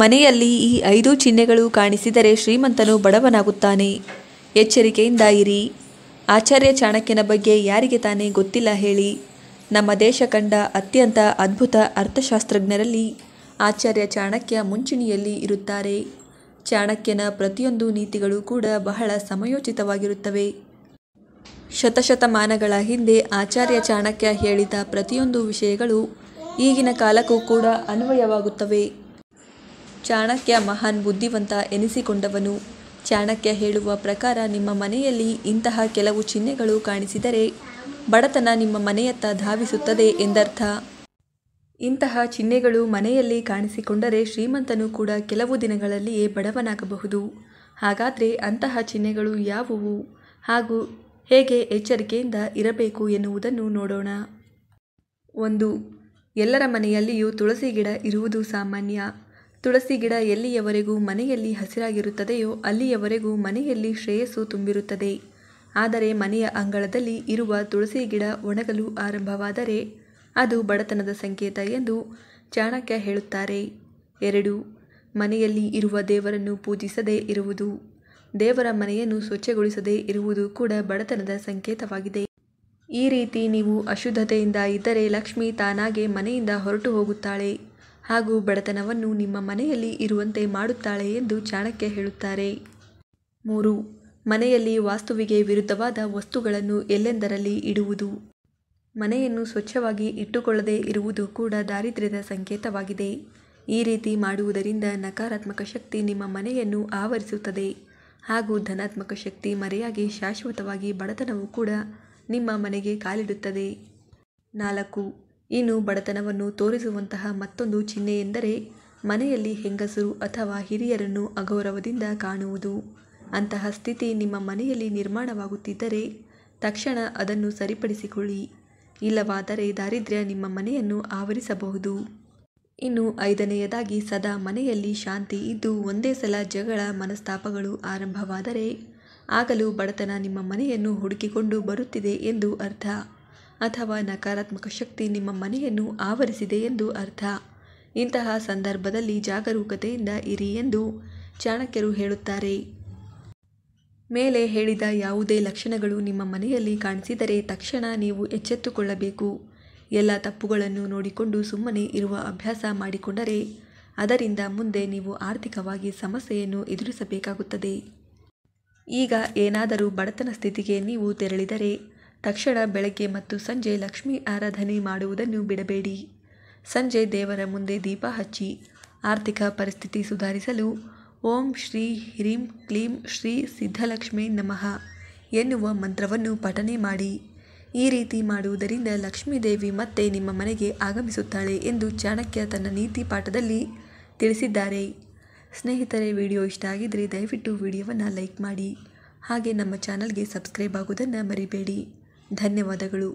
ಮನೆಯಲ್ಲಿ ಈ 5 ಚಿಹ್ನೆಗಳು ಕಾಣಿಸಿದರೆ ಶ್ರೀಮಂತನು ಬಡವನಾಗುತ್ತಾನೆ. ಎಚ್ಚರಿಕೆಯಿಂದ ಇರಿ. ಆಚಾರ್ಯ ಚಾಣಕ್ಯನ ಬಗ್ಗೆ ಯಾರಿಗೆ ತಾನೇ ಗೊತ್ತಿಲ್ಲ ಹೇಳಿ. ನಮ್ಮ ದೇಶ ಕಂಡ ಅತ್ಯಂತ ಅದ್ಭುತ ಅರ್ಥಶಾಸ್ತ್ರಜ್ಞರಲ್ಲಿ ಆಚಾರ್ಯ ಚಾಣಕ್ಯ ಮುಂಚೂಣಿಯಲ್ಲಿ ಇರುತ್ತಾರೆ. ಚಾಣಕ್ಯನ ಪ್ರತಿಯೊಂದು ನೀತಿಗಳು ಕೂಡ ಬಹಳ ಸಮಯೋಚಿತವಾಗಿರುತ್ತವೆ. ಶತಶತಮಾನಗಳ ಹಿಂದೆ ಆಚಾರ್ಯ ಚಾಣಕ್ಯ ಹೇಳಿದ ಪ್ರತಿಯೊಂದು ವಿಷಯಗಳು ಈಗಿನ ಕಾಲಕ್ಕೂ ಕೂಡ ಅನ್ವಯವಾಗುತ್ತವೆ. ಚಾಣಕ್ಯ ಮಹಾನ್ ಬುದ್ಧಿವಂತ ಎನಿಸಿಕೊಂಡವನು. ಚಾಣಕ್ಯ ಹೇಳುವ ಪ್ರಕಾರ ನಿಮ್ಮ ಮನೆಯಲ್ಲಿ ಇಂತಹ ಕೆಲವು ಚಿಹ್ನೆಗಳು ಕಾಣಿಸಿದರೆ ಬಡತನ ನಿಮ್ಮ ಮನೆಯತ್ತ ಧಾವಿಸುತ್ತದೆ ಎಂದರ್ಥ. ಇಂತಹ ಚಿಹ್ನೆಗಳು ಮನೆಯಲ್ಲಿ ಕಾಣಿಸಿಕೊಂಡರೆ ಶ್ರೀಮಂತನು ಕೂಡ ಕೆಲವು ದಿನಗಳಲ್ಲಿಯೇ ಬಡವನಾಗಬಹುದು. ಹಾಗಾದರೆ ಅಂತಹ ಚಿಹ್ನೆಗಳು ಯಾವುವು ಹಾಗೂ ಹೇಗೆ ಎಚ್ಚರಿಕೆಯಿಂದ ಇರಬೇಕು ಎನ್ನುವುದನ್ನು ನೋಡೋಣ. 1. ಎಲ್ಲರ ಮನೆಯಲ್ಲಿಯೂ ತುಳಸಿ ಗಿಡ ಇರುವುದು ಸಾಮಾನ್ಯ. ತುಳಸಿ ಗಿಡ ಎಲ್ಲಿಯವರೆಗೂ ಮನೆಯಲ್ಲಿ ಹಸಿರಾಗಿರುತ್ತದೆಯೋ ಅಲ್ಲಿಯವರೆಗೂ ಮನೆಯಲ್ಲಿ ಶ್ರೇಯಸ್ಸು ತುಂಬಿರುತ್ತದೆ. ಆದರೆ ಮನೆಯ ಅಂಗಳದಲ್ಲಿ ಇರುವ ತುಳಸಿ ಗಿಡ ಒಣಗಲು ಆರಂಭವಾದರೆ ಅದು ಬಡತನದ ಸಂಕೇತ ಎಂದು ಚಾಣಕ್ಯ ಹೇಳುತ್ತಾರೆ. 2. ಮನೆಯಲ್ಲಿ ಇರುವ ದೇವರನ್ನು ಪೂಜಿಸದೇ ಇರುವುದು. ದೇವರ ಮನೆಯನ್ನು ಸ್ವಚ್ಛಗೊಳಿಸದೇ ಇರುವುದು ಕೂಡ ಬಡತನದ ಸಂಕೇತವಾಗಿದೆ. ಈ ರೀತಿ ನೀವು ಅಶುದ್ಧತೆಯಿಂದ ಇದ್ದರೆ ಲಕ್ಷ್ಮಿ ತಾನಾಗೆ ಮನೆಯಿಂದ ಹೊರಟು ಹೋಗುತ್ತಾಳೆ ಹಾಗೂ ಬಡತನವನ್ನು ನಿಮ್ಮ ಮನೆಯಲ್ಲಿ ಇರುವಂತೆ ಮಾಡುತ್ತಾಳೆ ಎಂದು ಚಾಣಕ್ಯ ಹೇಳುತ್ತಾರೆ. 3. ಮನೆಯಲ್ಲಿ ವಾಸ್ತುವಿಗೆ ವಿರುದ್ಧವಾದ ವಸ್ತುಗಳನ್ನು ಎಲ್ಲೆಂದರಲ್ಲಿ ಇಡುವುದು. ಮನೆಯನ್ನು ಸ್ವಚ್ಛವಾಗಿ ಇಟ್ಟುಕೊಳ್ಳದೇ ಇರುವುದು ಕೂಡ ದಾರಿದ್ರ್ಯದ ಸಂಕೇತವಾಗಿದೆ. ಈ ರೀತಿ ಮಾಡುವುದರಿಂದ ನಕಾರಾತ್ಮಕ ಶಕ್ತಿ ನಿಮ್ಮ ಮನೆಯನ್ನು ಆವರಿಸುತ್ತದೆ ಹಾಗೂ ಧನಾತ್ಮಕ ಶಕ್ತಿ ಮರೆಯಾಗಿ ಶಾಶ್ವತವಾಗಿ ಬಡತನವು ಕೂಡ ನಿಮ್ಮ ಮನೆಗೆ ಕಾಲಿಡುತ್ತದೆ. 4. ಇನ್ನು ಬಡತನವನ್ನು ತೋರಿಸುವಂತಹ ಮತ್ತೊಂದು ಚಿಹ್ನೆ ಎಂದರೆ ಮನೆಯಲ್ಲಿ ಹೆಂಗಸರು ಅಥವಾ ಹಿರಿಯರನ್ನು ಅಗೌರವದಿಂದ ಕಾಣುವುದು. ಅಂತಹ ಸ್ಥಿತಿ ನಿಮ್ಮ ಮನೆಯಲ್ಲಿ ನಿರ್ಮಾಣವಾಗುತ್ತಿದ್ದರೆ ತಕ್ಷಣ ಅದನ್ನು ಸರಿಪಡಿಸಿಕೊಳ್ಳಿ. ಇಲ್ಲವಾದರೆ ದಾರಿದ್ರ್ಯ ನಿಮ್ಮ ಮನೆಯನ್ನು ಆವರಿಸಬಹುದು. ಇನ್ನು 5ನೇಯದಾಗಿ ಸದಾ ಮನೆಯಲ್ಲಿ ಶಾಂತಿ ಇದ್ದು ಒಂದೇ ಸಲ ಜಗಳ ಮನಸ್ತಾಪಗಳು ಆರಂಭವಾದರೆ ಆಗಲೂ ಬಡತನ ನಿಮ್ಮ ಮನೆಯನ್ನು ಹುಡುಕಿಕೊಂಡು ಬರುತ್ತಿದೆ ಎಂದು ಅರ್ಥ ಅಥವಾ ನಕಾರಾತ್ಮಕ ಶಕ್ತಿ ನಿಮ್ಮ ಮನೆಯನ್ನು ಆವರಿಸಿದೆ ಎಂದು ಅರ್ಥ. ಇಂತಹ ಸಂದರ್ಭದಲ್ಲಿ ಜಾಗರೂಕತೆಯಿಂದ ಇರಿ ಎಂದು ಚಾಣಕ್ಯರು ಹೇಳುತ್ತಾರೆ. ಮೇಲೆ ಹೇಳಿದ ಯಾವುದೇ ಲಕ್ಷಣಗಳು ನಿಮ್ಮ ಮನೆಯಲ್ಲಿ ಕಾಣಿಸಿದರೆ ತಕ್ಷಣ ನೀವು ಎಚ್ಚೆತ್ತುಕೊಳ್ಳಬೇಕು. ಎಲ್ಲ ತಪ್ಪುಗಳನ್ನು ನೋಡಿಕೊಂಡು ಸುಮ್ಮನೆ ಇರುವ ಅಭ್ಯಾಸ ಮಾಡಿಕೊಂಡರೆ ಅದರಿಂದ ಮುಂದೆ ನೀವು ಆರ್ಥಿಕವಾಗಿ ಸಮಸ್ಯೆಯನ್ನು ಎದುರಿಸಬೇಕಾಗುತ್ತದೆ. ಈಗ ಏನಾದರೂ ಬಡತನ ಸ್ಥಿತಿಗೆ ನೀವು ತೆರಳಿದರೆ ತಕ್ಷಣ ಬೆಳಗ್ಗೆ ಮತ್ತು ಸಂಜೆ ಲಕ್ಷ್ಮೀ ಆರಾಧನೆ ಮಾಡುವುದನ್ನು ಬಿಡಬೇಡಿ. ಸಂಜೆ ದೇವರ ಮುಂದೆ ದೀಪ ಹಚ್ಚಿ ಆರ್ಥಿಕ ಪರಿಸ್ಥಿತಿ ಸುಧಾರಿಸಲು ಓಂ ಶ್ರೀ ಹ್ರೀಂ ಕ್ಲೀಂ ಶ್ರೀ ಸಿದ್ಧಲಕ್ಷ್ಮೇ ನಮಃ ಎನ್ನುವ ಮಂತ್ರವನ್ನು ಪಠನೆ ಮಾಡಿ. ಈ ರೀತಿ ಮಾಡುವುದರಿಂದ ಲಕ್ಷ್ಮೀದೇವಿ ಮತ್ತೆ ನಿಮ್ಮ ಮನೆಗೆ ಆಗಮಿಸುತ್ತಾಳೆ ಎಂದು ಚಾಣಕ್ಯ ತನ್ನ ನೀತಿ ಪಾಠದಲ್ಲಿ ತಿಳಿಸಿದ್ದಾರೆ. ಸ್ನೇಹಿತರೆ, ವಿಡಿಯೋ ಇಷ್ಟ ಆಗಿದ್ದರೆ ದಯವಿಟ್ಟು ವಿಡಿಯೋವನ್ನು ಲೈಕ್ ಮಾಡಿ ಹಾಗೆ ನಮ್ಮ ಚಾನಲ್ಗೆ ಸಬ್ಸ್ಕ್ರೈಬ್ ಆಗುವುದನ್ನು ಮರಿಬೇಡಿ. ಧನ್ಯವಾದಗಳು.